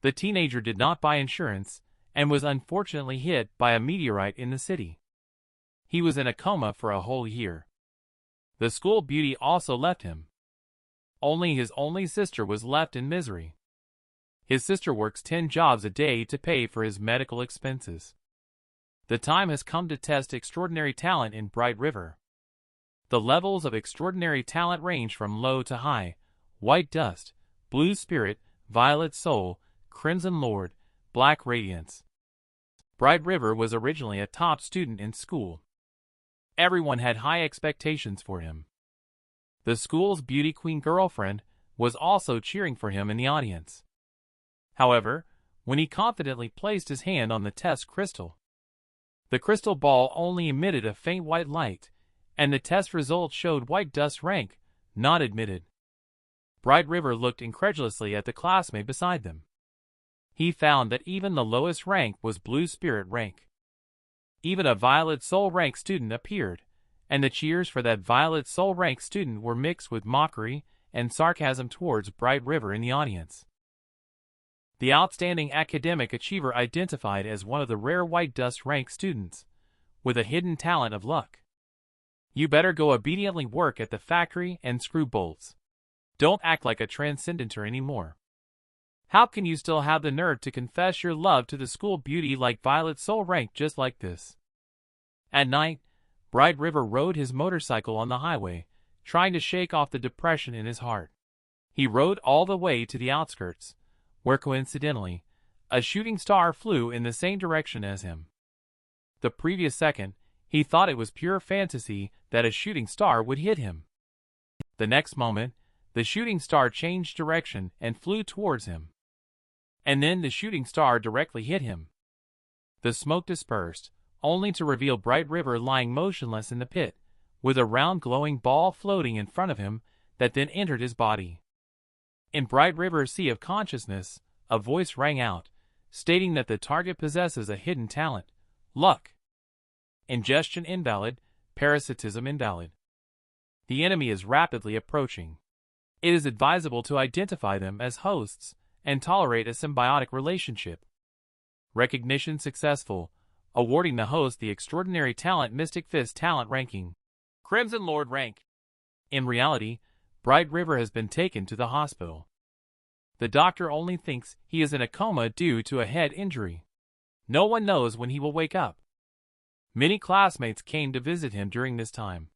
The teenager did not buy insurance and was unfortunately hit by a meteorite in the city. He was in a coma for a whole year. The school beauty also left him. Only his only sister was left in misery. His sister works 10 jobs a day to pay for his medical expenses. The time has come to test extraordinary talent in Bright River. The levels of extraordinary talent range from low to high: white dust, blue spirit, violet soul, crimson lord, black radiance. Bright River was originally a top student in school. Everyone had high expectations for him. The school's beauty queen girlfriend was also cheering for him in the audience. However, when he confidently placed his hand on the test crystal, the crystal ball only emitted a faint white light, and the test results showed white dust rank, not admitted. Bright River looked incredulously at the classmate beside them. He found that even the lowest rank was blue spirit rank. Even a violet soul rank student appeared, and the cheers for that violet soul rank student were mixed with mockery and sarcasm towards Bright River in the audience. The outstanding academic achiever identified as one of the rare white dust rank students, with a hidden talent of luck. You better go obediently work at the factory and screw bolts. Don't act like a transcendenter anymore. How can you still have the nerve to confess your love to the school beauty like violet soul rank just like this? At night, Bright River rode his motorcycle on the highway, trying to shake off the depression in his heart. He rode all the way to the outskirts, where coincidentally, a shooting star flew in the same direction as him. The previous second, he thought it was pure fantasy that a shooting star would hit him. The next moment, the shooting star changed direction and flew towards him. And then the shooting star directly hit him. The smoke dispersed, only to reveal Bright River lying motionless in the pit, with a round glowing ball floating in front of him that then entered his body. In Bright River's sea of consciousness, a voice rang out, stating that the target possesses a hidden talent: luck. Ingestion invalid, parasitism invalid. The enemy is rapidly approaching. It is advisable to identify them as hosts and tolerate a symbiotic relationship. Recognition successful, awarding the host the extraordinary talent Mystic Fist talent ranking, Crimson Lord rank. In reality, Bright River has been taken to the hospital. The doctor only thinks he is in a coma due to a head injury. No one knows when he will wake up. Many classmates came to visit him during this time.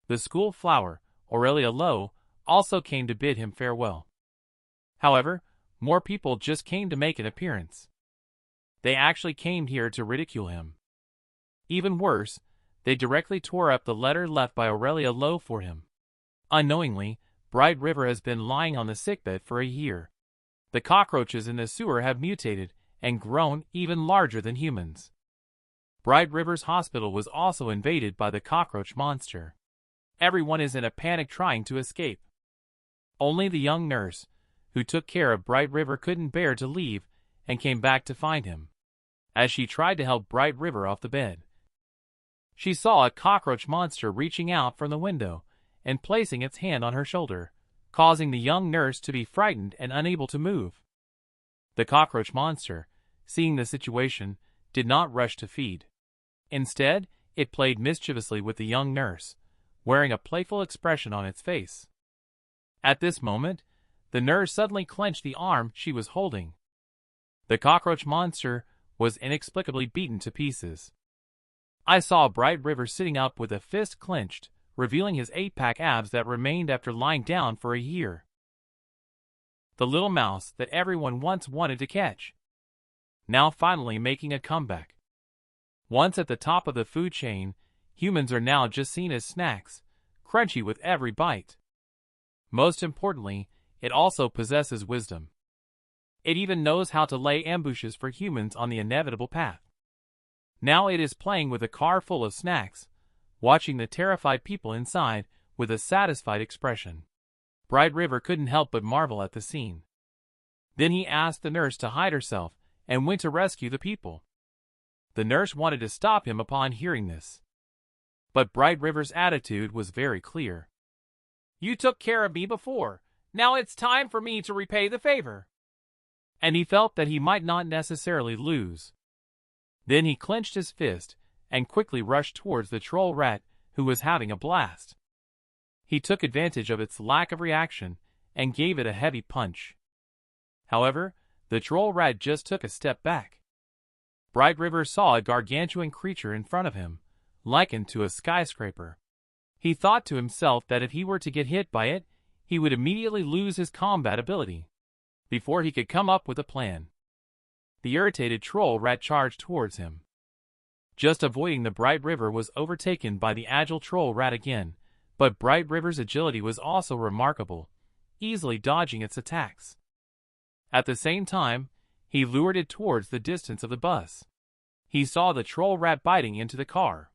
The school flower, Aurelia Lowe, also came to bid him farewell. However, more people just came to make an appearance. They actually came here to ridicule him. Even worse, they directly tore up the letter left by Aurelia Lowe for him. Unknowingly, Bright River has been lying on the sickbed for a year. The cockroaches in the sewer have mutated and grown even larger than humans. Bright River's hospital was also invaded by the cockroach monster. Everyone is in a panic trying to escape. Only the young nurse, who took care of Bright River, couldn't bear to leave and came back to find him. As she tried to help Bright River off the bed, she saw a cockroach monster reaching out from the window and placing its hand on her shoulder, causing the young nurse to be frightened and unable to move. The cockroach monster, seeing the situation, did not rush to feed. Instead, it played mischievously with the young nurse, wearing a playful expression on its face. At this moment, the nurse suddenly clenched the arm she was holding. The cockroach monster was inexplicably beaten to pieces. I saw Bright River sitting up with a fist clenched, revealing his 8-pack abs that remained after lying down for a year. The little mouse that everyone once wanted to catch, now finally making a comeback. Once at the top of the food chain, humans are now just seen as snacks, crunchy with every bite. Most importantly, it also possesses wisdom. It even knows how to lay ambushes for humans on the inevitable path. Now it is playing with a car full of snacks, watching the terrified people inside with a satisfied expression. Bright River couldn't help but marvel at the scene. Then he asked the nurse to hide herself and went to rescue the people. The nurse wanted to stop him upon hearing this. But Bright River's attitude was very clear. "You took care of me before. Now it's time for me to repay the favor." and he felt that he might not necessarily lose. Then he clenched his fist and quickly rushed towards the troll rat, who was having a blast. He took advantage of its lack of reaction and gave it a heavy punch. However, the troll rat just took a step back. Bright River saw a gargantuan creature in front of him, likened to a skyscraper. He thought to himself that if he were to get hit by it, he would immediately lose his combat ability. Before he could come up with a plan, the irritated troll rat charged towards him. Just avoiding the Bright River was overtaken by the agile troll rat again, but Bright River's agility was also remarkable, easily dodging its attacks. At the same time, he lured it towards the distance of the bus. He saw the troll rat biting into the car.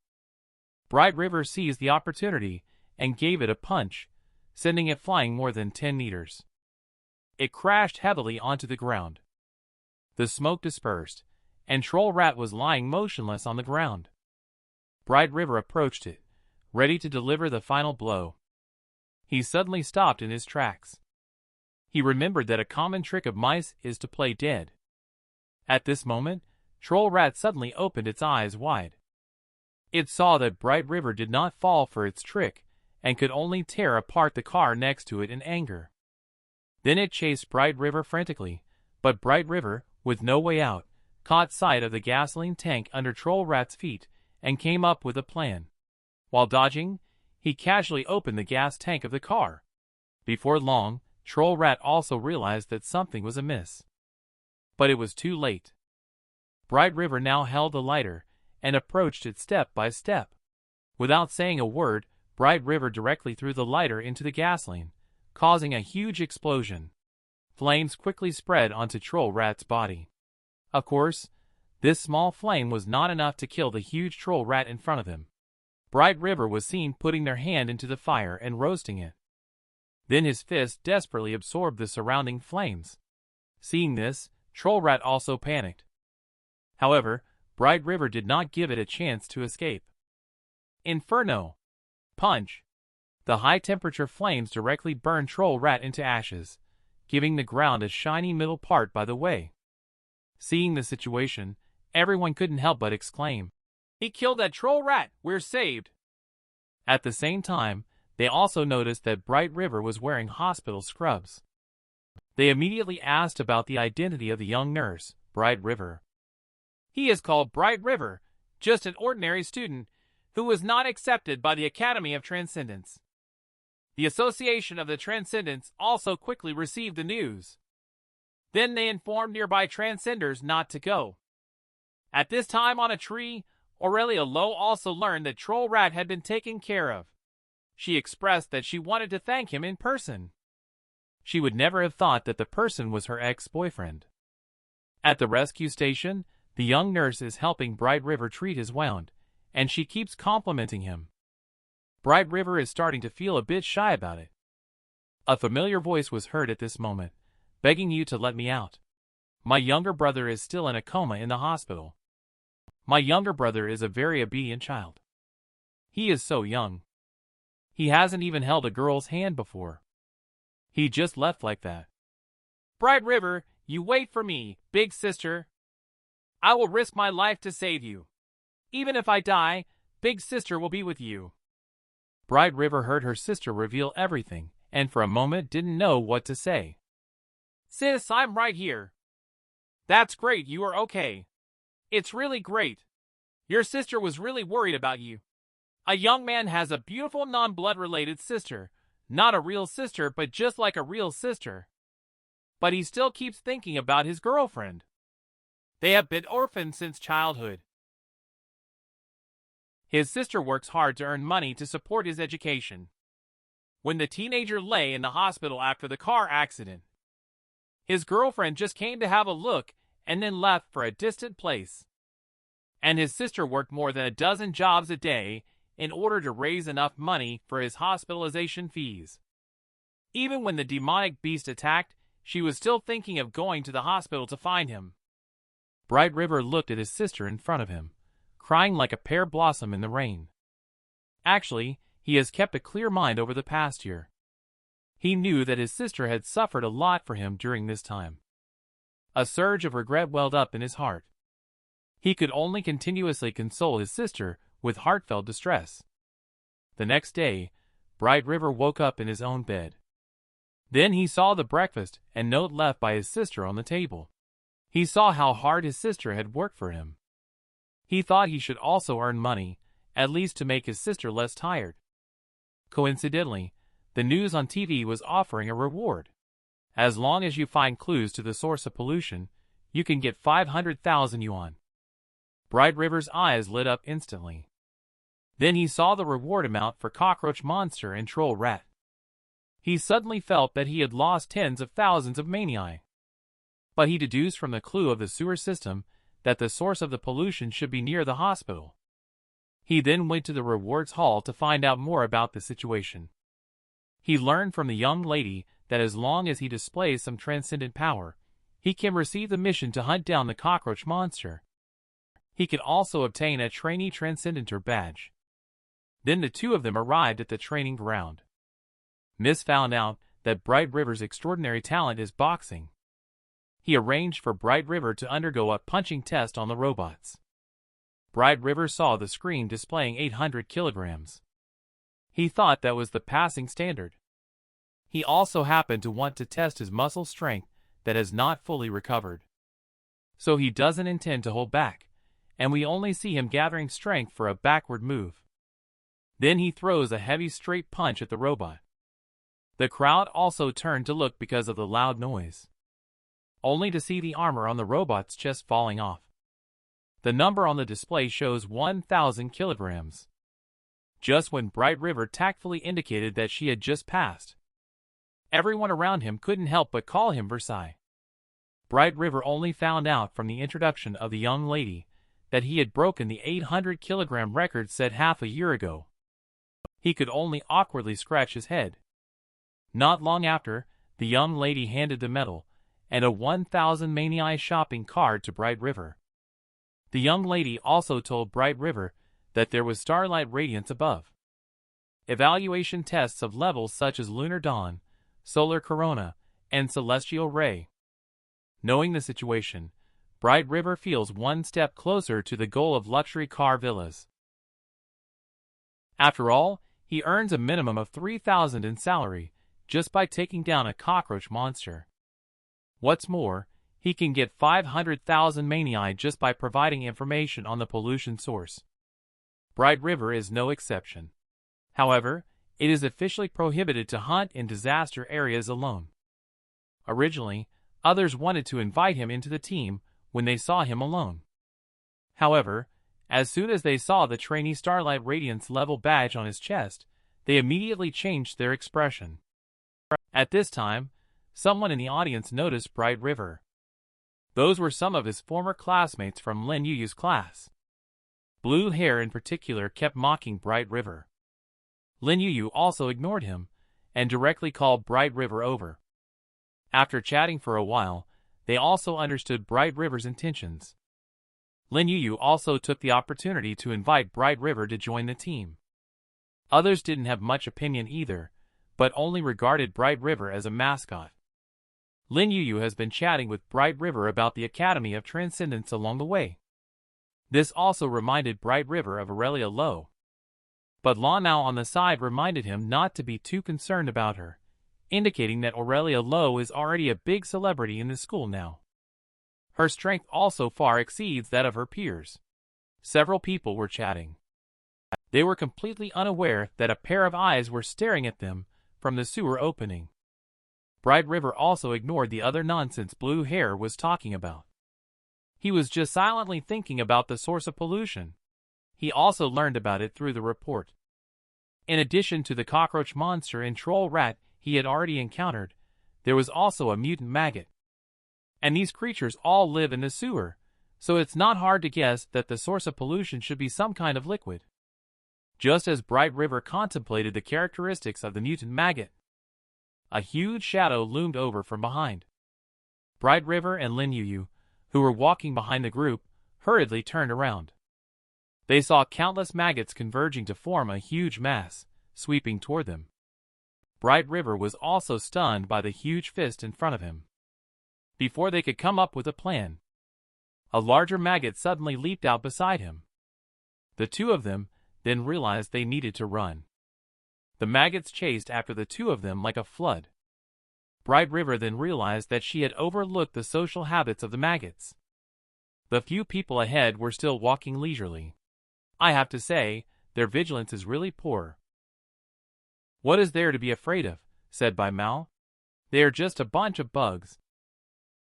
Bright River seized the opportunity and gave it a punch, sending it flying more than 10 meters. It crashed heavily onto the ground. The smoke dispersed, and Troll Rat was lying motionless on the ground. Bright River approached it, ready to deliver the final blow. He suddenly stopped in his tracks. He remembered that a common trick of mice is to play dead. At this moment, Troll Rat suddenly opened its eyes wide. It saw that Bright River did not fall for its trick and could only tear apart the car next to it in anger. Then it chased Bright River frantically, but Bright River, with no way out, caught sight of the gasoline tank under Troll Rat's feet and came up with a plan. While dodging, he casually opened the gas tank of the car. Before long, Troll Rat also realized that something was amiss. But it was too late. Bright River now held the lighter and approached it step by step. Without saying a word, Bright River directly threw the lighter into the gasoline, causing a huge explosion. Flames quickly spread onto Troll Rat's body. Of course, this small flame was not enough to kill the huge troll rat in front of him. Bright River was seen putting their hand into the fire and roasting it. Then his fist desperately absorbed the surrounding flames. Seeing this, Troll Rat also panicked. However, Bright River did not give it a chance to escape. Inferno! Punch! The high-temperature flames directly burned Troll Rat into ashes, giving the ground a shiny middle part by the way. Seeing the situation, everyone couldn't help but exclaim, "He killed that troll rat! We're saved!" At the same time, they also noticed that Bright River was wearing hospital scrubs. They immediately asked about the identity of the young nurse, Bright River. "He is called Bright River, just an ordinary student who was not accepted by the Academy of Transcendence." The Association of the Transcendents also quickly received the news. Then they informed nearby Transcenders not to go. At this time on a tree, Aurelia Lowe also learned that Troll Rat had been taken care of. She expressed that she wanted to thank him in person. She would never have thought that the person was her ex-boyfriend. At the rescue station, the young nurse is helping Bright River treat his wound, and she keeps complimenting him. Bright River is starting to feel a bit shy about it. A familiar voice was heard at this moment, begging you to let me out. My younger brother is still in a coma in the hospital. My younger brother is a very obedient child. He is so young. He hasn't even held a girl's hand before. He just left like that. Bright River, you wait for me, big sister. I will risk my life to save you. Even if I die, big sister will be with you. Bright River heard her sister reveal everything, and for a moment didn't know what to say. Sis, I'm right here. That's great, you are okay. It's really great. Your sister was really worried about you. A young man has a beautiful non-blood related sister, not a real sister but just like a real sister. But he still keeps thinking about his girlfriend. They have been orphaned since childhood. His sister works hard to earn money to support his education. When the teenager lay in the hospital after the car accident, his girlfriend just came to have a look and then left for a distant place. And his sister worked more than a dozen jobs a day in order to raise enough money for his hospitalization fees. Even when the demonic beast attacked, she was still thinking of going to the hospital to find him. Bright River looked at his sister in front of him, crying like a pear blossom in the rain. Actually, he has kept a clear mind over the past year. He knew that his sister had suffered a lot for him during this time. A surge of regret welled up in his heart. He could only continuously console his sister with heartfelt distress. The next day, Bright River woke up in his own bed. Then he saw the breakfast and note left by his sister on the table. He saw how hard his sister had worked for him. He thought he should also earn money, at least to make his sister less tired. Coincidentally, the news on TV was offering a reward. As long as you find clues to the source of pollution, you can get 500,000 yuan. Bright River's eyes lit up instantly. Then he saw the reward amount for cockroach monster and troll rat. He suddenly felt that he had lost tens of thousands of manhwae. But he deduced from the clue of the sewer system that the source of the pollution should be near the hospital. He then went to the rewards hall to find out more about the situation. He learned from the young lady that as long as he displays some transcendent power, he can receive the mission to hunt down the cockroach monster. He could also obtain a trainee transcendenter badge. Then the two of them arrived at the training ground. Miss found out that Bright River's extraordinary talent is boxing. He arranged for Bright River to undergo a punching test on the robots. Bright River saw the screen displaying 800 kilograms. He thought that was the passing standard. He also happened to want to test his muscle strength that has not fully recovered. So he doesn't intend to hold back, and we only see him gathering strength for a backward move. Then he throws a heavy straight punch at the robot. The crowd also turned to look because of the loud noise, only to see the armor on the robot's chest falling off. The number on the display shows 1,000 kilograms. Just when Bright River tactfully indicated that she had just passed, everyone around him couldn't help but call him Versailles. Bright River only found out from the introduction of the young lady that he had broken the 800-kilogram record set half a year ago. He could only awkwardly scratch his head. Not long after, the young lady handed the medal and a 1,000 manhwa shopping card to Bright River. The young lady also told Bright River that there was starlight radiance above. Evaluation tests of levels such as lunar dawn, solar corona, and celestial ray. Knowing the situation, Bright River feels one step closer to the goal of luxury car villas. After all, he earns a minimum of 3,000 in salary just by taking down a cockroach monster. What's more, he can get 500,000 manhwa just by providing information on the pollution source. Bright River is no exception. However, it is officially prohibited to hunt in disaster areas alone. Originally, others wanted to invite him into the team when they saw him alone. However, as soon as they saw the trainee Starlight Radiance level badge on his chest, they immediately changed their expression. At this time, someone in the audience noticed Bright River. Those were some of his former classmates from Lin Yuyu's class. Blue Hair in particular kept mocking Bright River. Lin Yuyu also ignored him and directly called Bright River over. After chatting for a while, they also understood Bright River's intentions. Lin Yuyu also took the opportunity to invite Bright River to join the team. Others didn't have much opinion either, but only regarded Bright River as a mascot. Lin Yuyu has been chatting with Bright River about the Academy of Transcendence along the way. This also reminded Bright River of Aurelia Lo. But Lan Nao on the side reminded him not to be too concerned about her, indicating that Aurelia Lo is already a big celebrity in the school now. Her strength also far exceeds that of her peers. Several people were chatting. They were completely unaware that a pair of eyes were staring at them from the sewer opening. Bright River also ignored the other nonsense Blue Hair was talking about. He was just silently thinking about the source of pollution. He also learned about it through the report. In addition to the cockroach monster and troll rat he had already encountered, there was also a mutant maggot. And these creatures all live in the sewer, so it's not hard to guess that the source of pollution should be some kind of liquid. Just as Bright River contemplated the characteristics of the mutant maggot, a huge shadow loomed over from behind. Bright River and Lin Yuyu, who were walking behind the group, hurriedly turned around. They saw countless maggots converging to form a huge mass, sweeping toward them. Bright River was also stunned by the huge fist in front of him. Before they could come up with a plan, a larger maggot suddenly leaped out beside him. The two of them then realized they needed to run. The maggots chased after the two of them like a flood. Bright River then realized that she had overlooked the social habits of the maggots. The few people ahead were still walking leisurely. I have to say, their vigilance is really poor. "What is there to be afraid of?" said Bai Mao. "They are just a bunch of bugs."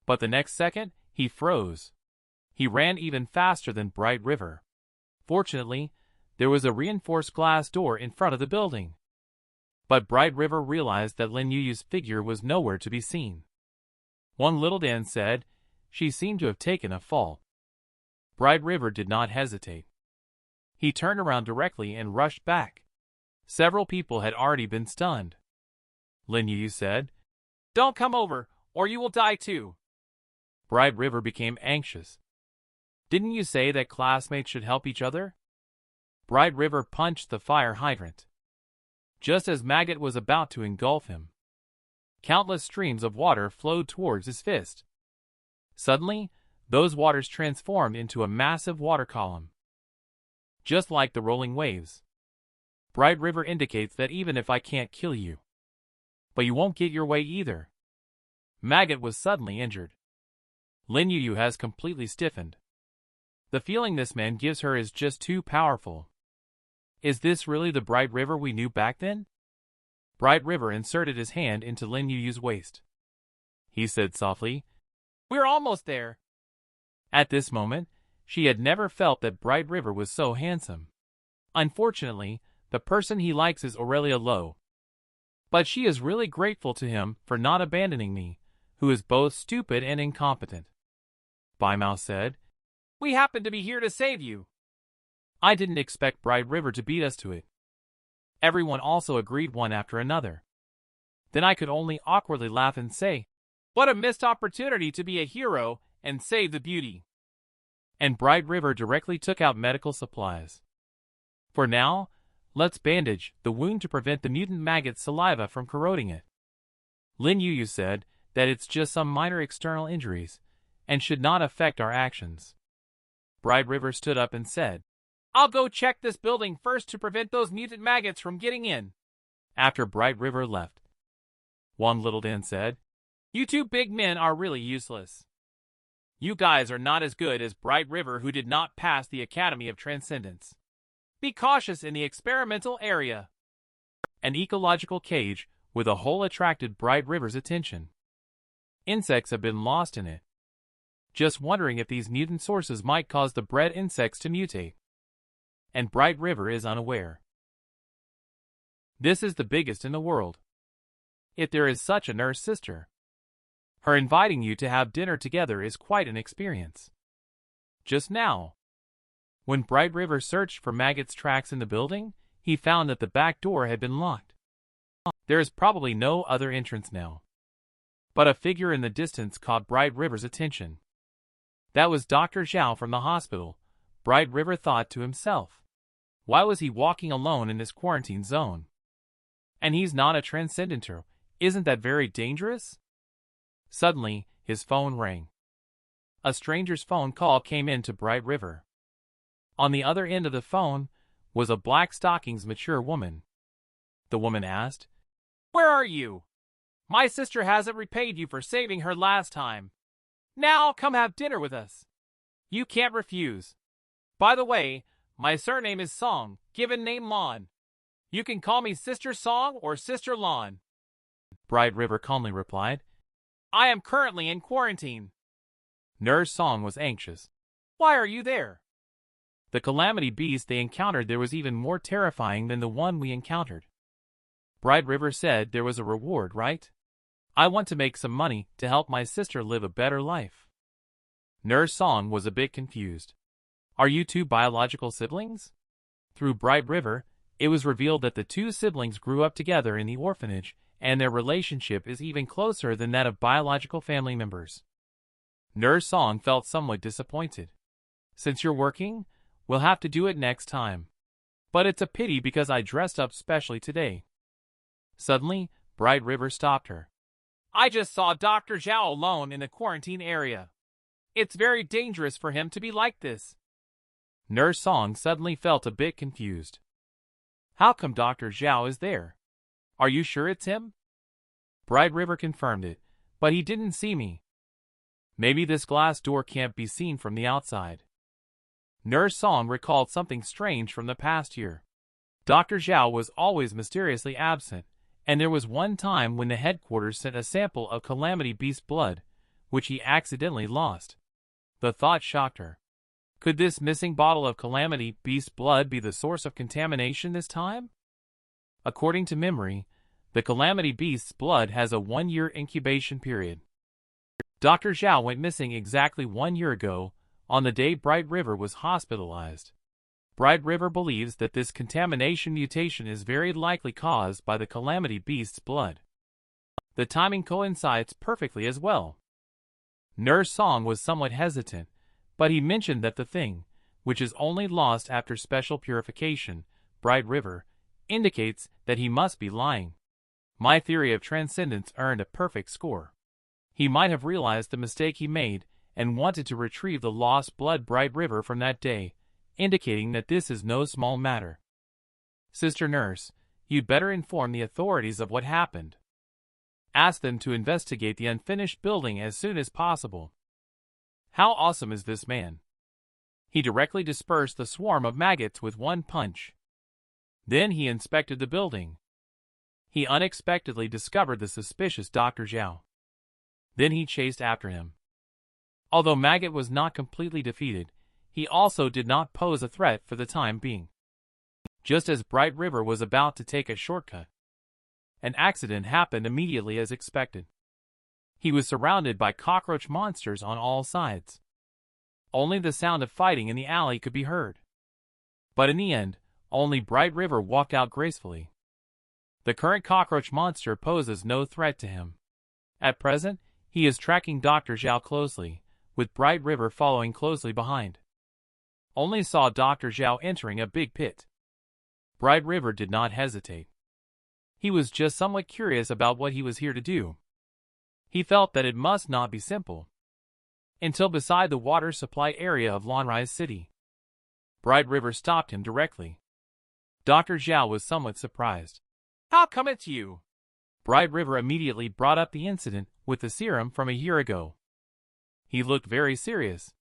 But the next second, he froze. He ran even faster than Bright River. Fortunately, there was a reinforced glass door in front of the building. But Bright River realized that Lin Yu's figure was nowhere to be seen. One little Dan said, "She seemed to have taken a fall." Bright River did not hesitate. He turned around directly and rushed back. Several people had already been stunned. Lin Yu said, "Don't come over, or you will die too." Bright River became anxious. "Didn't you say that classmates should help each other?" Bright River punched the fire hydrant. Just as Maggot was about to engulf him, countless streams of water flowed towards his fist. Suddenly, those waters transformed into a massive water column. Just like the rolling waves. Bright River indicates that even if I can't kill you, but you won't get your way either. Maggot was suddenly injured. Lin Yu has completely stiffened. The feeling this man gives her is just too powerful. Is this really the Bright River we knew back then? Bright River inserted his hand into Lin Yu's waist. He said softly, "We're almost there." At this moment, she had never felt that Bright River was so handsome. Unfortunately, the person he likes is Aurelia Lowe. But she is really grateful to him for not abandoning me, who is both stupid and incompetent. Bai Mao said, "We happen to be here to save you." I didn't expect Bright River to beat us to it. Everyone also agreed one after another. Then I could only awkwardly laugh and say, "What a missed opportunity to be a hero and save the beauty." And Bright River directly took out medical supplies. For now, let's bandage the wound to prevent the mutant maggot's saliva from corroding it. Lin Yu said that it's just some minor external injuries and should not affect our actions. Bright River stood up and said, "I'll go check this building first to prevent those mutant maggots from getting in." After Bright River left, one little Dan said, "You two big men are really useless. You guys are not as good as Bright River, who did not pass the Academy of Transcendence. Be cautious in the experimental area." An ecological cage with a hole attracted Bright River's attention. Insects have been lost in it. Just wondering if these mutant sources might cause the bred insects to mutate. And Bright River is unaware. This is the biggest in the world. If there is such a nurse sister, her inviting you to have dinner together is quite an experience. Just now, when Bright River searched for Maggot's tracks in the building, he found that the back door had been locked. There is probably no other entrance now. But a figure in the distance caught Bright River's attention. That was Dr. Zhao from the hospital. Bright River thought to himself. Why was he walking alone in this quarantine zone? And he's not a transcendenter. Isn't that very dangerous? Suddenly, his phone rang. A stranger's phone call came in to Bright River. On the other end of the phone was a black stockings mature woman. The woman asked, "Where are you? My sister hasn't repaid you for saving her last time. Now come have dinner with us. You can't refuse. By the way, my surname is Song, given name Lon. You can call me Sister Song or Sister Lon." Bright River calmly replied, "I am currently in quarantine." Nurse Song was anxious. "Why are you there?" The calamity beast they encountered there was even more terrifying than the one we encountered. Bright River said there was a reward, right? I want to make some money to help my sister live a better life. Nurse Song was a bit confused. Are you two biological siblings? Through Bright River, it was revealed that the two siblings grew up together in the orphanage, and their relationship is even closer than that of biological family members. Nurse Song felt somewhat disappointed. "Since you're working, we'll have to do it next time. But it's a pity because I dressed up specially today." Suddenly, Bright River stopped her. I just saw Dr. Zhao alone in the quarantine area. It's very dangerous for him to be like this. Nurse Song suddenly felt a bit confused. How come Dr. Zhao is there? Are you sure it's him? Bright River confirmed it, but he didn't see me. Maybe this glass door can't be seen from the outside. Nurse Song recalled something strange from the past year. Dr. Zhao was always mysteriously absent, and there was one time when the headquarters sent a sample of Calamity Beast blood, which he accidentally lost. The thought shocked her. Could this missing bottle of Calamity Beast blood be the source of contamination this time? According to memory, the Calamity Beast's blood has a 1-year incubation period. Dr. Zhao went missing exactly 1 year ago, on the day Bright River was hospitalized. Bright River believes that this contamination mutation is very likely caused by the Calamity Beast's blood. The timing coincides perfectly as well. Nurse Song was somewhat hesitant, but he mentioned that the thing, which is only lost after special purification, Bright River, indicates that he must be lying. My theory of transcendence earned a perfect score. He might have realized the mistake he made and wanted to retrieve the lost blood Bright River from that day, indicating that this is no small matter. Sister Nurse, you'd better inform the authorities of what happened. Ask them to investigate the unfinished building as soon as possible. How awesome is this man? He directly dispersed the swarm of maggots with one punch. Then he inspected the building. He unexpectedly discovered the suspicious Dr. Zhao. Then he chased after him. Although Maggot was not completely defeated, he also did not pose a threat for the time being. Just as Bright River was about to take a shortcut, an accident happened immediately as expected. He was surrounded by cockroach monsters on all sides. Only the sound of fighting in the alley could be heard. But in the end, only Bright River walked out gracefully. The current cockroach monster poses no threat to him. At present, he is tracking Dr. Zhao closely, with Bright River following closely behind. Only saw Dr. Zhao entering a big pit. Bright River did not hesitate. He was just somewhat curious about what he was here to do. He felt that it must not be simple. Until beside the water supply area of Lonrise City. Bright River stopped him directly. Dr. Zhao was somewhat surprised. How come it's you? Bright River immediately brought up the incident with the serum from a year ago. He looked very serious.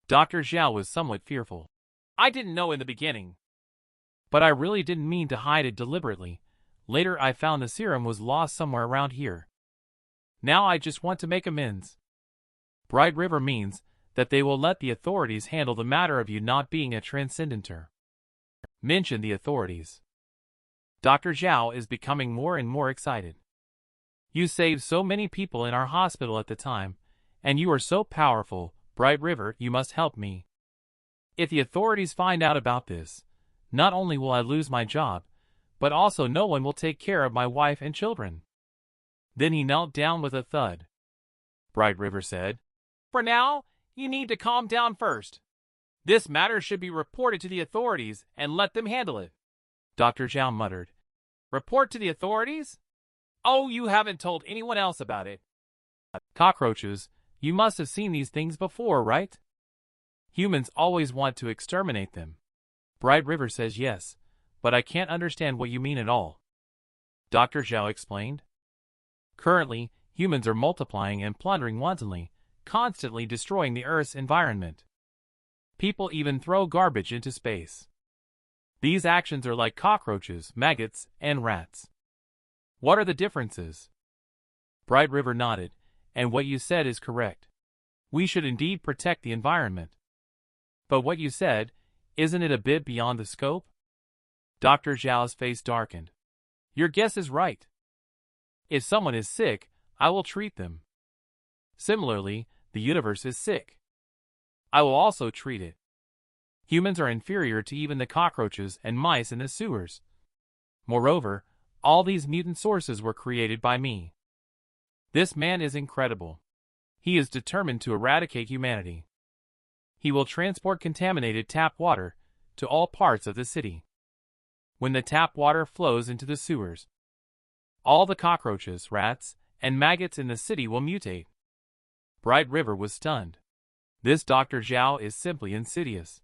Dr. Zhao was somewhat fearful. I didn't know in the beginning. But I really didn't mean to hide it deliberately. Later I found the serum was lost somewhere around here. Now I just want to make amends. Bright River means that they will let the authorities handle the matter of you not being a transcendenter. Mention the authorities. Dr. Zhao is becoming more and more excited. You saved so many people in our hospital at the time, and you are so powerful, Bright River, you must help me. If the authorities find out about this, not only will I lose my job, but also no one will take care of my wife and children. Then he knelt down with a thud. Bright River said, For now, you need to calm down first. This matter should be reported to the authorities and let them handle it. Dr. Zhao muttered. Report to the authorities? Oh, you haven't told anyone else about it. Cockroaches, you must have seen these things before, right? Humans always want to exterminate them. Bright River says yes, but I can't understand what you mean at all. Dr. Zhao explained. Currently, humans are multiplying and plundering wantonly, constantly destroying the Earth's environment. People even throw garbage into space. These actions are like cockroaches, maggots, and rats. What are the differences? Bright River nodded, and what you said is correct. We should indeed protect the environment. But what you said, isn't it a bit beyond the scope? Dr. Zhao's face darkened. Your guess is right. If someone is sick, I will treat them. Similarly, the universe is sick. I will also treat it. Humans are inferior to even the cockroaches and mice in the sewers. Moreover, all these mutant sources were created by me. This man is incredible. He is determined to eradicate humanity. He will transport contaminated tap water to all parts of the city. When the tap water flows into the sewers, all the cockroaches, rats, and maggots in the city will mutate. Bright River was stunned. This Dr. Zhao is simply insidious.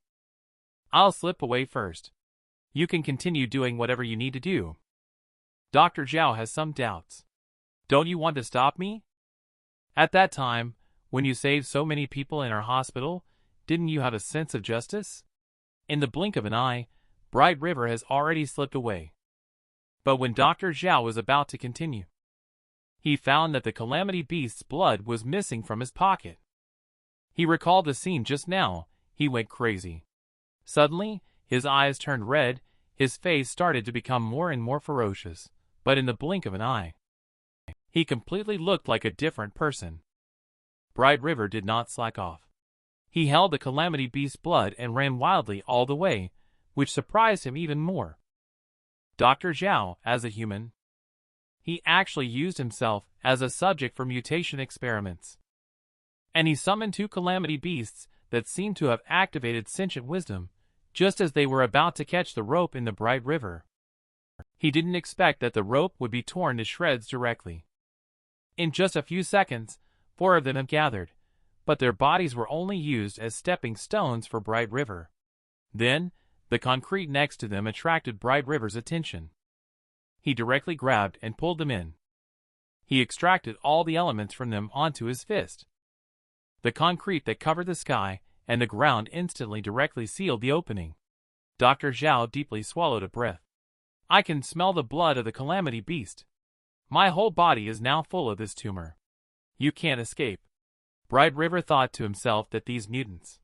I'll slip away first. You can continue doing whatever you need to do. Dr. Zhao has some doubts. Don't you want to stop me? At that time, when you saved so many people in our hospital, didn't you have a sense of justice? In the blink of an eye, Bright River has already slipped away. But when Dr. Zhao was about to continue, he found that the Calamity Beast's blood was missing from his pocket. He recalled the scene just now. He went crazy. Suddenly, his eyes turned red, his face started to become more and more ferocious, but in the blink of an eye, he completely looked like a different person. Bright River did not slack off. He held the Calamity Beast's blood and ran wildly all the way, which surprised him even more. Dr. Zhao, as a human, he actually used himself as a subject for mutation experiments. And he summoned 2 Calamity Beasts that seemed to have activated sentient wisdom, just as they were about to catch the rope in the Bright River. He didn't expect that the rope would be torn to shreds directly. In just a few seconds, 4 of them have gathered, but their bodies were only used as stepping stones for Bright River. Then, the concrete next to them attracted Bright River's attention. He directly grabbed and pulled them in. He extracted all the elements from them onto his fist. The concrete that covered the sky and the ground instantly directly sealed the opening. Dr. Zhao deeply swallowed a breath. I can smell the blood of the Calamity Beast. My whole body is now full of this tumor. You can't escape. Bright River thought to himself that these mutants,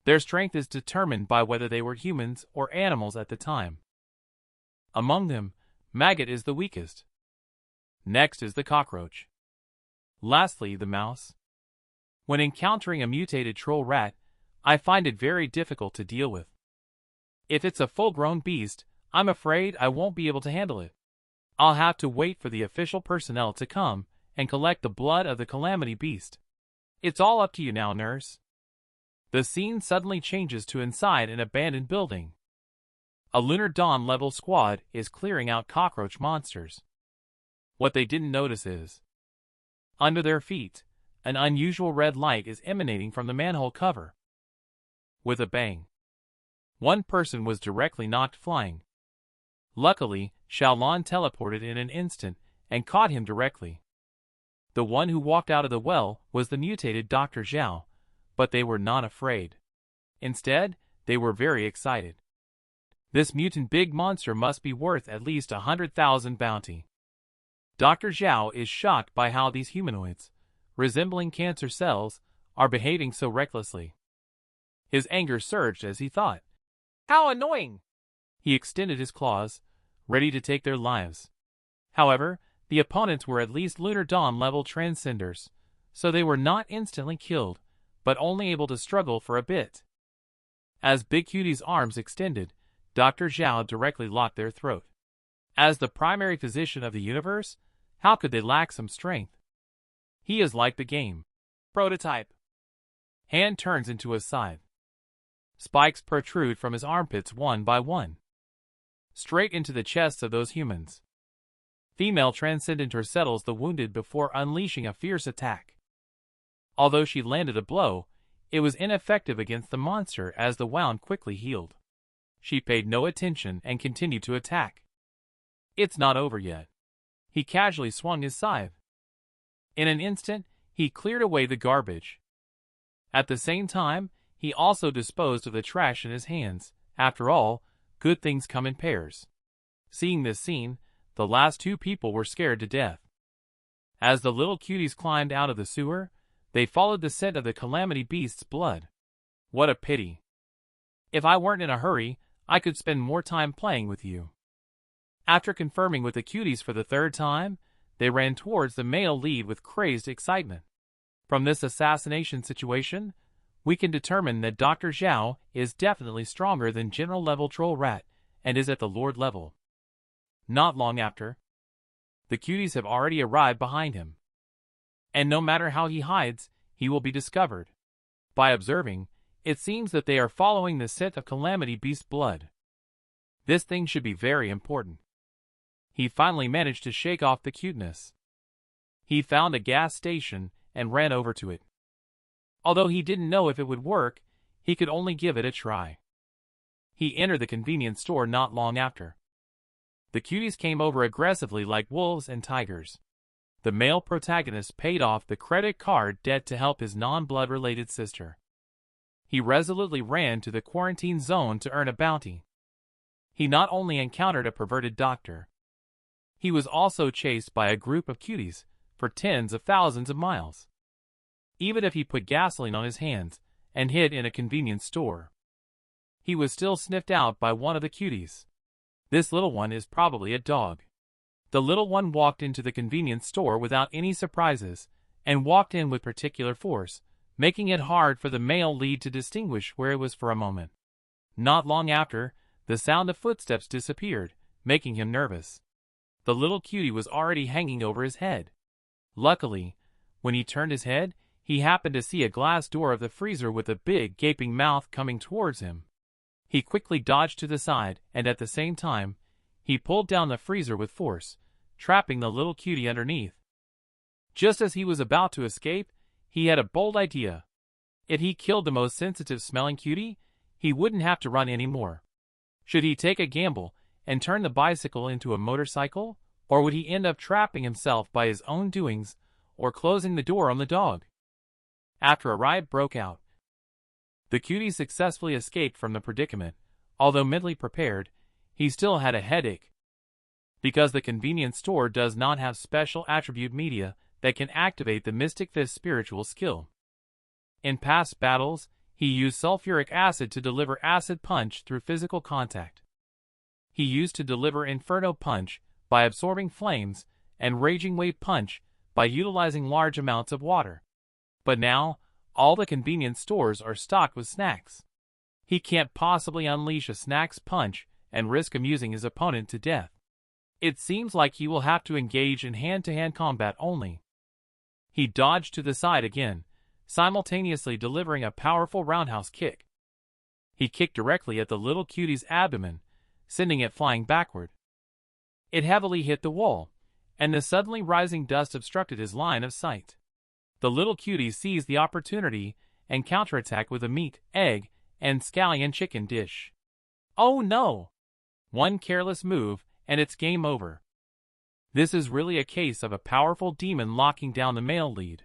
their strength is determined by whether they were humans or animals at the time. Among them, maggot is the weakest. Next is the cockroach. Lastly, the mouse. When encountering a mutated troll rat, I find it very difficult to deal with. If it's a full-grown beast, I'm afraid I won't be able to handle it. I'll have to wait for the official personnel to come and collect the blood of the Calamity Beast. It's all up to you now, nurse. The scene suddenly changes to inside an abandoned building. A Lunar Dawn level squad is clearing out cockroach monsters. What they didn't notice is, under their feet, an unusual red light is emanating from the manhole cover. With a bang, one person was directly knocked flying. Luckily, Xiaolon teleported in an instant and caught him directly. The one who walked out of the well was the mutated Dr. Zhao, but they were not afraid. Instead, they were very excited. This mutant big monster must be worth at least 100,000 bounty. Dr. Zhao is shocked by how these humanoids, resembling cancer cells, are behaving so recklessly. His anger surged as he thought, how annoying! He extended his claws, ready to take their lives. However, the opponents were at least Lunar Dawn level transcenders, so they were not instantly killed, but only able to struggle for a bit. As Big Cutie's arms extended, Dr. Zhao directly locked their throat. As the primary physician of the universe, how could they lack some strength? He is like the game. Prototype. Hand turns into a scythe. Spikes protrude from his armpits one by one, straight into the chests of those humans. Female Transcendenter settles the wounded before unleashing a fierce attack. Although she landed a blow, it was ineffective against the monster as the wound quickly healed. She paid no attention and continued to attack. It's not over yet. He casually swung his scythe. In an instant, he cleared away the garbage. At the same time, he also disposed of the trash in his hands. After all, good things come in pairs. Seeing this scene, the last 2 people were scared to death. As the little cuties climbed out of the sewer, they followed the scent of the Calamity Beast's blood. What a pity. If I weren't in a hurry, I could spend more time playing with you. After confirming with the cuties for the 3rd time, they ran towards the male lead with crazed excitement. From this assassination situation, we can determine that Dr. Zhao is definitely stronger than General Level Troll Rat and is at the Lord level. Not long after, the cuties have already arrived behind him. And no matter how he hides, he will be discovered. By observing, it seems that they are following the scent of Calamity Beast's blood. This thing should be very important. He finally managed to shake off the cuteness. He found a gas station and ran over to it. Although he didn't know if it would work, he could only give it a try. He entered the convenience store not long after. The cuties came over aggressively like wolves and tigers. The male protagonist paid off the credit card debt to help his non-blood-related sister. He resolutely ran to the quarantine zone to earn a bounty. He not only encountered a perverted doctor, he was also chased by a group of cuties for tens of thousands of miles. Even if he put gasoline on his hands and hid in a convenience store, he was still sniffed out by one of the cuties. This little one is probably a dog. The little one walked into the convenience store without any surprises and walked in with particular force, making it hard for the male lead to distinguish where it was for a moment. Not long after, the sound of footsteps disappeared, making him nervous. The little cutie was already hanging over his head. Luckily, when he turned his head, he happened to see a glass door of the freezer with a big gaping mouth coming towards him. He quickly dodged to the side, and at the same time, he pulled down the freezer with force, trapping the little cutie underneath. Just as he was about to escape, he had a bold idea. If he killed the most sensitive-smelling cutie, he wouldn't have to run anymore. Should he take a gamble and turn the bicycle into a motorcycle, or would he end up trapping himself by his own doings or closing the door on the dog? After a riot broke out, the cutie successfully escaped from the predicament. Although mentally prepared, he still had a headache. Because the convenience store does not have special attribute media that can activate the Mystic Fist's spiritual skill. In past battles, he used sulfuric acid to deliver acid punch through physical contact. He used to deliver Inferno punch by absorbing flames and Raging Wave punch by utilizing large amounts of water. But now, all the convenience stores are stocked with snacks. He can't possibly unleash a snacks punch and risk amusing his opponent to death. It seems like he will have to engage in hand-to-hand combat only. He dodged to the side again, simultaneously delivering a powerful roundhouse kick. He kicked directly at the little cutie's abdomen, sending it flying backward. It heavily hit the wall, and the suddenly rising dust obstructed his line of sight. The little cutie seized the opportunity and counterattacked with a meat, egg, and scallion chicken dish. Oh no! One careless move, and it's game over. This is really a case of a powerful demon locking down the male lead.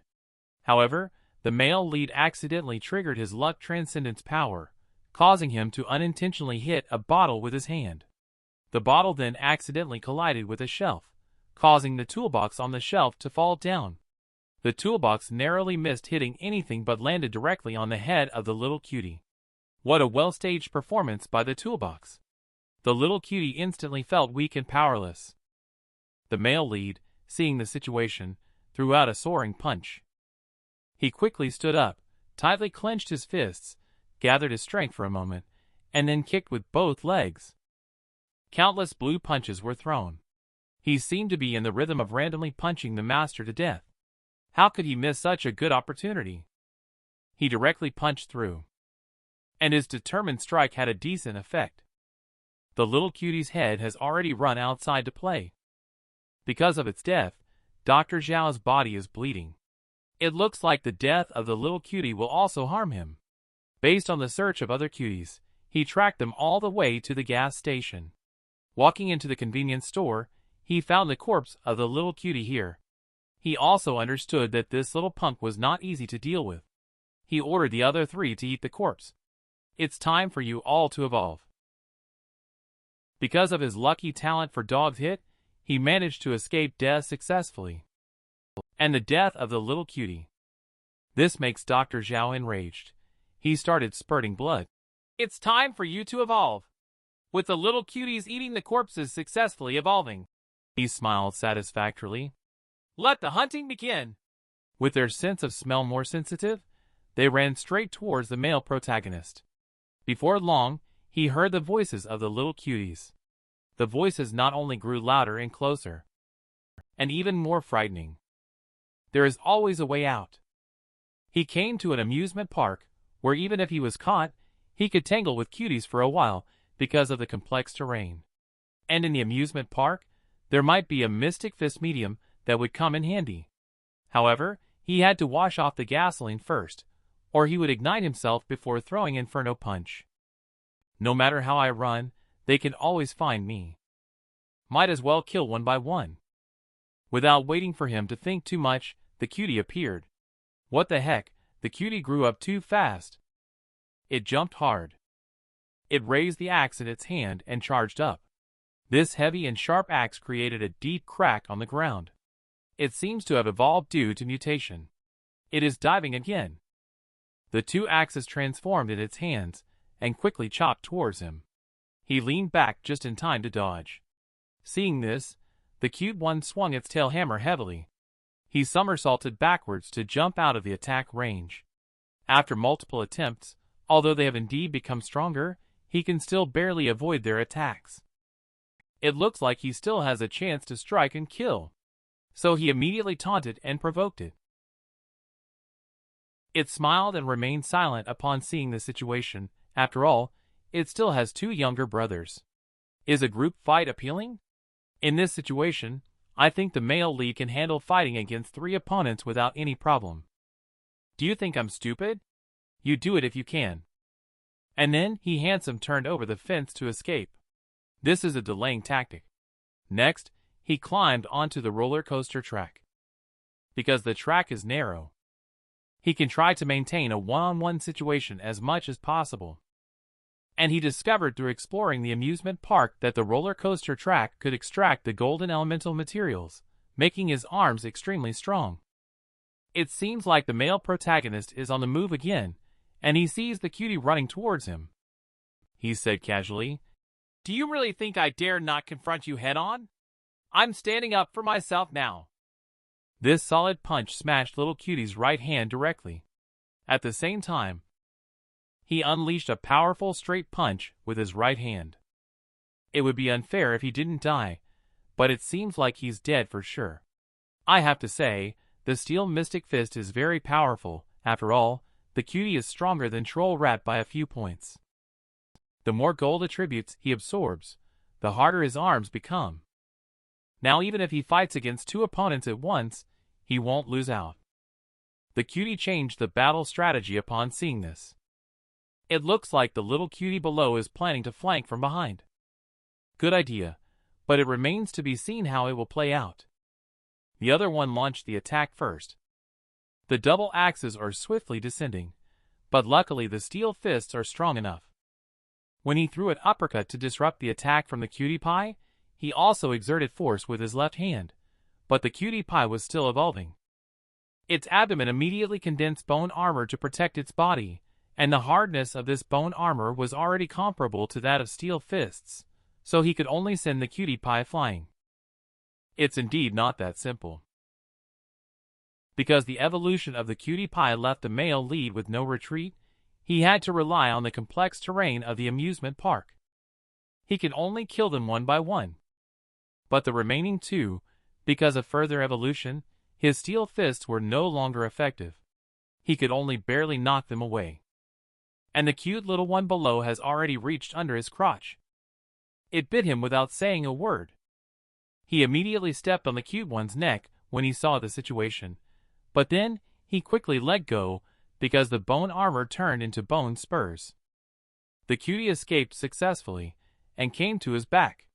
However, the male lead accidentally triggered his luck transcendence power, causing him to unintentionally hit a bottle with his hand. The bottle then accidentally collided with a shelf, causing the toolbox on the shelf to fall down. The toolbox narrowly missed hitting anything but landed directly on the head of the little cutie. What a well-staged performance by the toolbox. The little cutie instantly felt weak and powerless. The male lead, seeing the situation, threw out a soaring punch. He quickly stood up, tightly clenched his fists, gathered his strength for a moment, and then kicked with both legs. Countless blue punches were thrown. He seemed to be in the rhythm of randomly punching the master to death. How could he miss such a good opportunity? He directly punched through, and his determined strike had a decent effect. The little cutie's head has already run outside to play. Because of its death, Dr. Zhao's body is bleeding. It looks like the death of the little cutie will also harm him. Based on the search of other cuties, he tracked them all the way to the gas station. Walking into the convenience store, he found the corpse of the little cutie here. He also understood that this little punk was not easy to deal with. He ordered the other three to eat the corpse. It's time for you all to evolve. Because of his lucky talent for dog's hit, he managed to escape death successfully. And the death of the little cutie. This makes Dr. Zhao enraged. He started spurting blood. It's time for you to evolve. With the little cuties eating the corpses successfully evolving, he smiled satisfactorily. Let the hunting begin. With their sense of smell more sensitive, they ran straight towards the male protagonist. Before long, he heard the voices of the little cuties. The voices not only grew louder and closer, and even more frightening. There is always a way out. He came to an amusement park, where even if he was caught, he could tangle with cuties for a while because of the complex terrain. And in the amusement park, there might be a Mystic Fist medium that would come in handy. However, he had to wash off the gasoline first, or he would ignite himself before throwing Inferno Punch. No matter how I run, they can always find me. Might as well kill one by one. Without waiting for him to think too much, the cutie appeared. What the heck, the cutie grew up too fast. It jumped hard. It raised the axe in its hand and charged up. This heavy and sharp axe created a deep crack on the ground. It seems to have evolved due to mutation. It is diving again. The two axes transformed in its hands and quickly chopped towards him. He leaned back just in time to dodge. Seeing this, the cute one swung its tail hammer heavily. He somersaulted backwards to jump out of the attack range. After multiple attempts, although they have indeed become stronger, he can still barely avoid their attacks. It looks like he still has a chance to strike and kill. So he immediately taunted and provoked it. It smiled and remained silent upon seeing the situation. After all, it still has two younger brothers. Is a group fight appealing? In this situation, I think the male lead can handle fighting against 3 opponents without any problem. Do you think I'm stupid? You do it if you can. And then he handsome turned over the fence to escape. This is a delaying tactic. Next, he climbed onto the roller coaster track. Because the track is narrow, he can try to maintain a one-on-one situation as much as possible. And he discovered through exploring the amusement park that the roller coaster track could extract the golden elemental materials, making his arms extremely strong. It seems like the male protagonist is on the move again, and he sees the cutie running towards him. He said casually, "Do you really think I dare not confront you head-on? I'm standing up for myself now." This solid punch smashed little cutie's right hand directly. At the same time, he unleashed a powerful straight punch with his right hand. It would be unfair if he didn't die, but it seems like he's dead for sure. I have to say, the steel mystic fist is very powerful. After all, the cutie is stronger than Troll Rat by a few points. The more gold attributes he absorbs, the harder his arms become. Now even if he fights against 2 opponents at once, he won't lose out. The cutie changed the battle strategy upon seeing this. It looks like the little cutie below is planning to flank from behind. Good idea, but it remains to be seen how it will play out. The other one launched the attack first. The double axes are swiftly descending, but luckily the steel fists are strong enough. When he threw an uppercut to disrupt the attack from the cutie pie, he also exerted force with his left hand, but the cutie pie was still evolving. Its abdomen immediately condensed bone armor to protect its body, and the hardness of this bone armor was already comparable to that of steel fists, so he could only send the cutie pie flying. It's indeed not that simple. Because the evolution of the cutie pie left the male lead with no retreat, he had to rely on the complex terrain of the amusement park. He could only kill them one by one. But the remaining 2, because of further evolution, his steel fists were no longer effective. He could only barely knock them away. And the cute little one below has already reached under his crotch. It bit him without saying a word. He immediately stepped on the cute one's neck when he saw the situation, but then he quickly let go because the bone armor turned into bone spurs. The cutie escaped successfully and came to his back.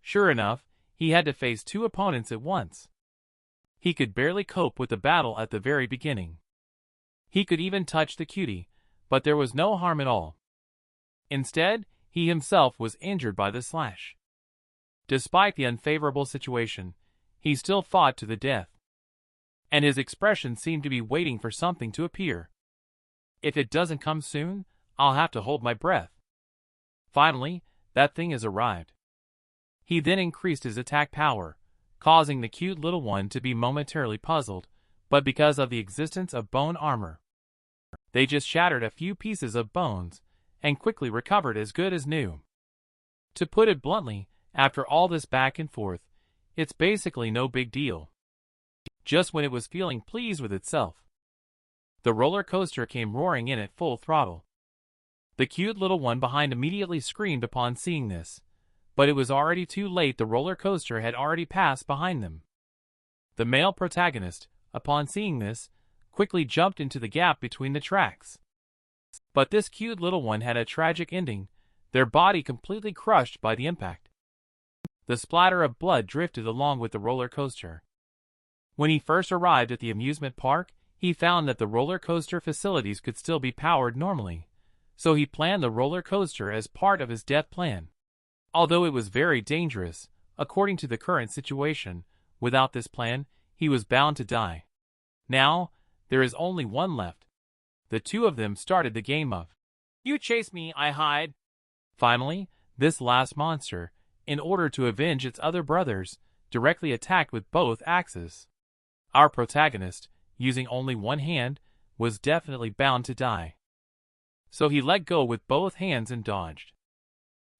Sure enough, he had to face 2 opponents at once. He could barely cope with the battle at the very beginning. He could even touch the cutie, but there was no harm at all. Instead, he himself was injured by the slash. Despite the unfavorable situation, he still fought to the death. And his expression seemed to be waiting for something to appear. If it doesn't come soon, I'll have to hold my breath. Finally, that thing has arrived. He then increased his attack power, causing the cute little one to be momentarily puzzled, but because of the existence of bone armor, they just shattered a few pieces of bones and quickly recovered as good as new. To put it bluntly, after all this back and forth, it's basically no big deal. Just when it was feeling pleased with itself, the roller coaster came roaring in at full throttle. The cute little one behind immediately screamed upon seeing this, but it was already too late. The roller coaster had already passed behind them. The male protagonist, upon seeing this, quickly jumped into the gap between the tracks. But this cute little one had a tragic ending, their body completely crushed by the impact. The splatter of blood drifted along with the roller coaster. When he first arrived at the amusement park, he found that the roller coaster facilities could still be powered normally, so he planned the roller coaster as part of his death plan. Although it was very dangerous, according to the current situation, without this plan, he was bound to die. Now, there is only one left. The two of them started the game of, "You chase me, I hide." Finally, this last monster, in order to avenge its other brothers, directly attacked with both axes. Our protagonist, using only one hand, was definitely bound to die. So he let go with both hands and dodged.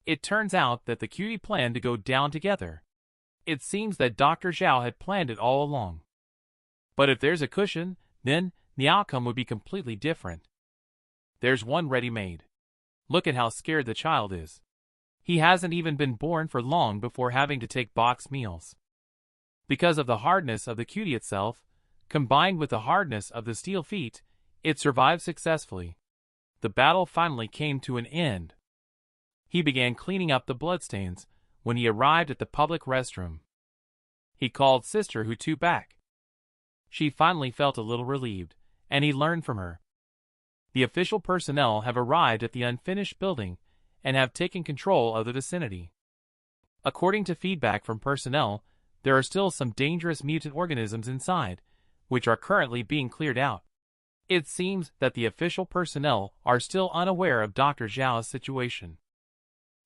It turns out that the cutie planned to go down together. It seems that Dr. Zhao had planned it all along. But if there's a cushion, then the outcome would be completely different. There's one ready-made. Look at how scared the child is. He hasn't even been born for long before having to take boxed meals. Because of the hardness of the cutie itself, combined with the hardness of the steel feet, it survived successfully. The battle finally came to an end. He began cleaning up the bloodstains when he arrived at the public restroom. He called Sister Hutu back. She finally felt a little relieved, and he learned from her. The official personnel have arrived at the unfinished building and have taken control of the vicinity. According to feedback from personnel, there are still some dangerous mutant organisms inside, which are currently being cleared out. It seems that the official personnel are still unaware of Dr. Zhao's situation.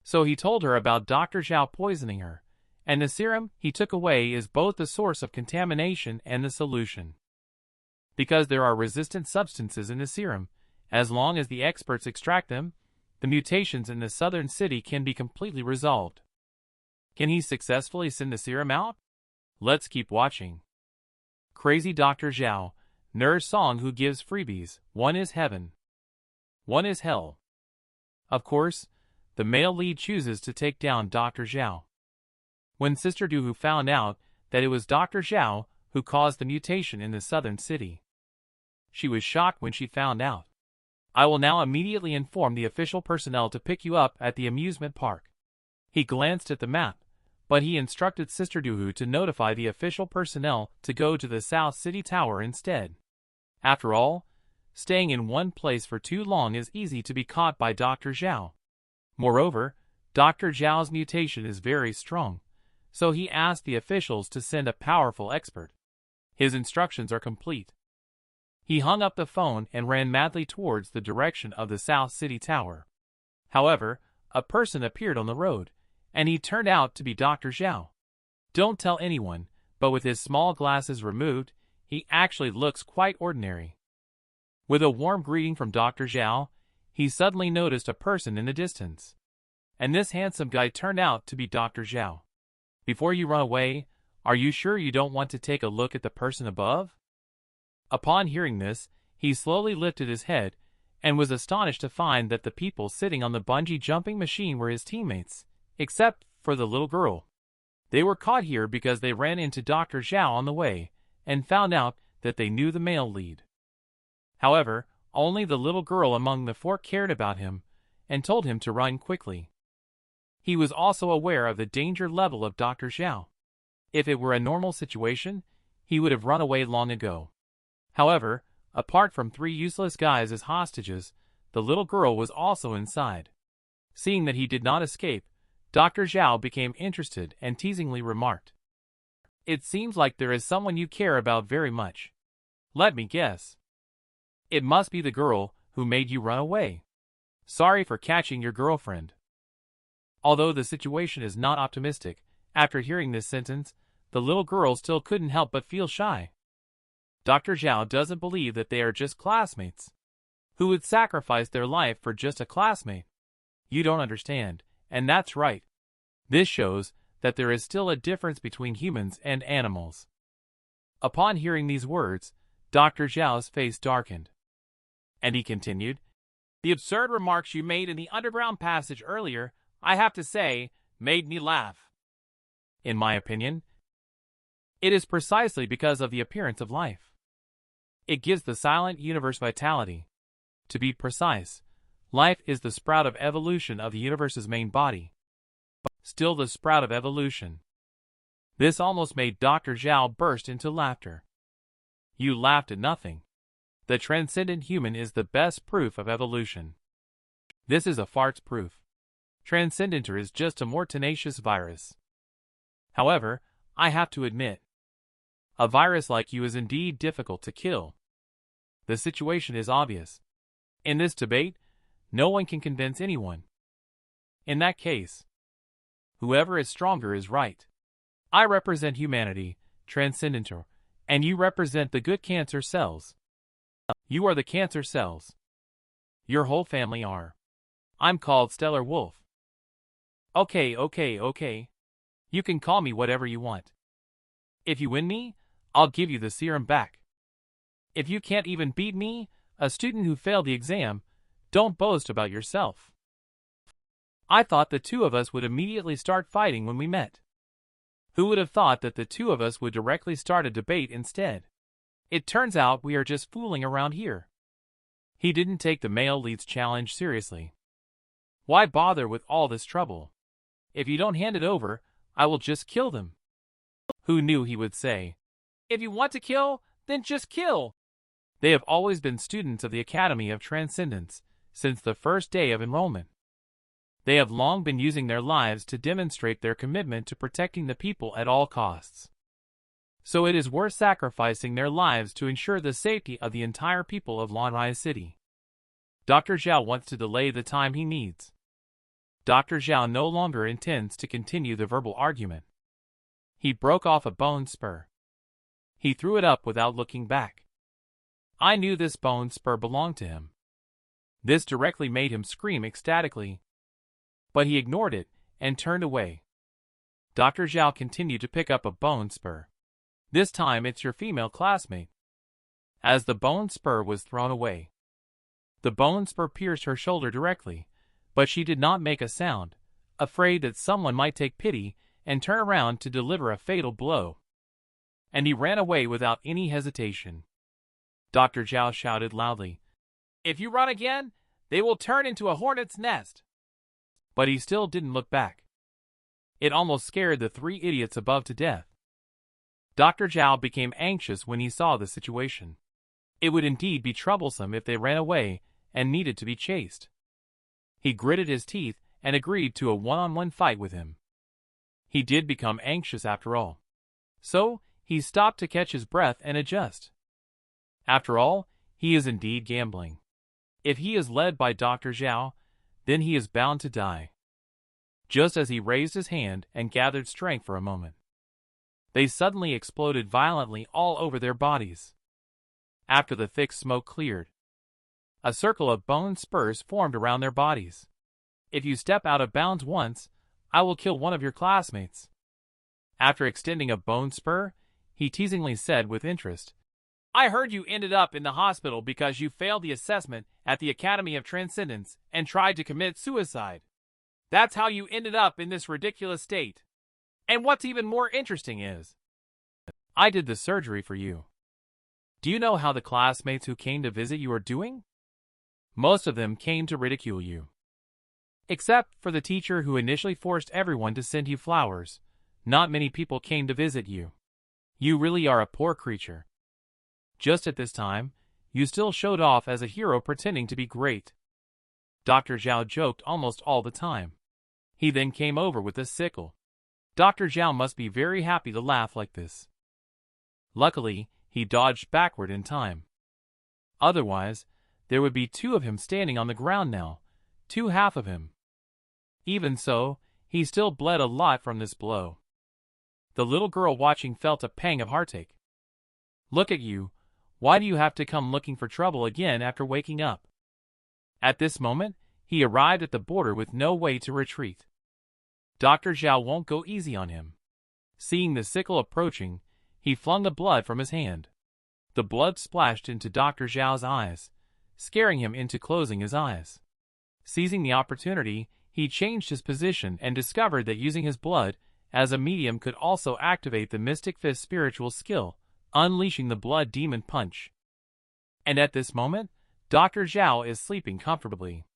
So he told her about Dr. Zhao poisoning her, and the serum he took away is both the source of contamination and the solution. Because there are resistant substances in the serum, as long as the experts extract them, the mutations in the southern city can be completely resolved. Can he successfully send the serum out? Let's keep watching. Crazy Dr. Zhao, nurse Song who gives freebies, one is heaven. One is hell. Of course, the male lead chooses to take down Dr. Zhao. When Sister Duhu found out that it was Dr. Zhao who caused the mutation in the southern city, she was shocked when she found out. I will now immediately inform the official personnel to pick you up at the amusement park. He glanced at the map, but he instructed Sister Duhu to notify the official personnel to go to the South City Tower instead. After all, staying in one place for too long is easy to be caught by Dr. Zhao. Moreover, Dr. Zhao's mutation is very strong, so he asked the officials to send a powerful expert. His instructions are complete. He hung up the phone and ran madly towards the direction of the South City Tower. However, a person appeared on the road, and he turned out to be Dr. Zhao. Don't tell anyone, but with his small glasses removed, he actually looks quite ordinary. With a warm greeting from Dr. Zhao, he suddenly noticed a person in the distance. And this handsome guy turned out to be Dr. Zhao. Before you run away, are you sure you don't want to take a look at the person above? Upon hearing this, he slowly lifted his head and was astonished to find that the people sitting on the bungee jumping machine were his teammates, except for the little girl. They were caught here because they ran into Dr. Zhao on the way and found out that they knew the male lead. However, only the little girl among the four cared about him and told him to run quickly. He was also aware of the danger level of Dr. Zhao. If it were a normal situation, he would have run away long ago. However, apart from three useless guys as hostages, the little girl was also inside. Seeing that he did not escape, Dr. Zhao became interested and teasingly remarked, "It seems like there is someone you care about very much. Let me guess. It must be the girl who made you run away. Sorry for catching your girlfriend." Although the situation is not optimistic, after hearing this sentence, the little girl still couldn't help but feel shy. Dr. Zhao doesn't believe that they are just classmates. Who would sacrifice their life for just a classmate? You don't understand, and that's right. This shows that there is still a difference between humans and animals. Upon hearing these words, Dr. Zhao's face darkened. And he continued, "The absurd remarks you made in the underground passage earlier, I have to say, made me laugh. In my opinion, it is precisely because of the appearance of life. It gives the silent universe vitality. To be precise, life is the sprout of evolution of the universe's main body. Still the sprout of evolution. This almost made Dr. Zhao burst into laughter. You laughed at nothing. The transcendent human is the best proof of evolution. This is a fart's proof. Transcendenter is just a more tenacious virus. However, I have to admit, a virus like you is indeed difficult to kill. The situation is obvious. In this debate, no one can convince anyone. In that case, whoever is stronger is right. I represent humanity, Transcendenter, and you represent the good cancer cells. You are the cancer cells. Your whole family are. I'm called Stellar Wolf. Okay. You can call me whatever you want. If you win me, I'll give you the serum back. If you can't even beat me, a student who failed the exam, don't boast about yourself. I thought the two of us would immediately start fighting when we met. Who would have thought that the two of us would directly start a debate instead? It turns out we are just fooling around here. He didn't take the male lead's challenge seriously. Why bother with all this trouble? If you don't hand it over, I will just kill them. Who knew he would say, if you want to kill, then just kill. They have always been students of the Academy of Transcendence, since the first day of enrollment. They have long been using their lives to demonstrate their commitment to protecting the people at all costs. So it is worth sacrificing their lives to ensure the safety of the entire people of Lanhai City. Dr. Zhao wants to delay the time he needs. Dr. Zhao no longer intends to continue the verbal argument. He broke off a bone spur. He threw it up without looking back. I knew this bone spur belonged to him. This directly made him scream ecstatically. But he ignored it and turned away. Dr. Zhao continued to pick up a bone spur. This time it's your female classmate. As the bone spur was thrown away, the bone spur pierced her shoulder directly, but she did not make a sound, afraid that someone might take pity and turn around to deliver a fatal blow. And he ran away without any hesitation. Dr. Zhao shouted loudly, if you run again, they will turn into a hornet's nest. But he still didn't look back. It almost scared the three idiots above to death. Dr. Zhao became anxious when he saw the situation. It would indeed be troublesome if they ran away and needed to be chased. He gritted his teeth and agreed to a one-on-one fight with him. He did become anxious after all. So, he stopped to catch his breath and adjust. After all, he is indeed gambling. If he is led by Dr. Zhao, then he is bound to die. Just as he raised his hand and gathered strength for a moment, they suddenly exploded violently all over their bodies. After the thick smoke cleared, a circle of bone spurs formed around their bodies. If you step out of bounds once, I will kill one of your classmates. After extending a bone spur, he teasingly said with interest, I heard you ended up in the hospital because you failed the assessment at the Academy of Transcendence and tried to commit suicide. That's how you ended up in this ridiculous state. And what's even more interesting is, I did the surgery for you. Do you know how the classmates who came to visit you are doing? Most of them came to ridicule you. Except for the teacher who initially forced everyone to send you flowers, not many people came to visit you. You really are a poor creature. Just at this time, you still showed off as a hero pretending to be great. Dr. Zhao joked almost all the time. He then came over with a sickle. Dr. Zhao must be very happy to laugh like this. Luckily, he dodged backward in time. Otherwise, there would be two of him standing on the ground now, two half of him. Even so, he still bled a lot from this blow. The little girl watching felt a pang of heartache. Look at you. Why do you have to come looking for trouble again after waking up? At this moment, he arrived at the border with no way to retreat. Dr. Zhao won't go easy on him. Seeing the sickle approaching, he flung the blood from his hand. The blood splashed into Dr. Zhao's eyes, scaring him into closing his eyes. Seizing the opportunity, he changed his position and discovered that using his blood as a medium could also activate the Mystic Fist spiritual skill, unleashing the blood demon punch. And at this moment, Dr. Zhao is sleeping comfortably.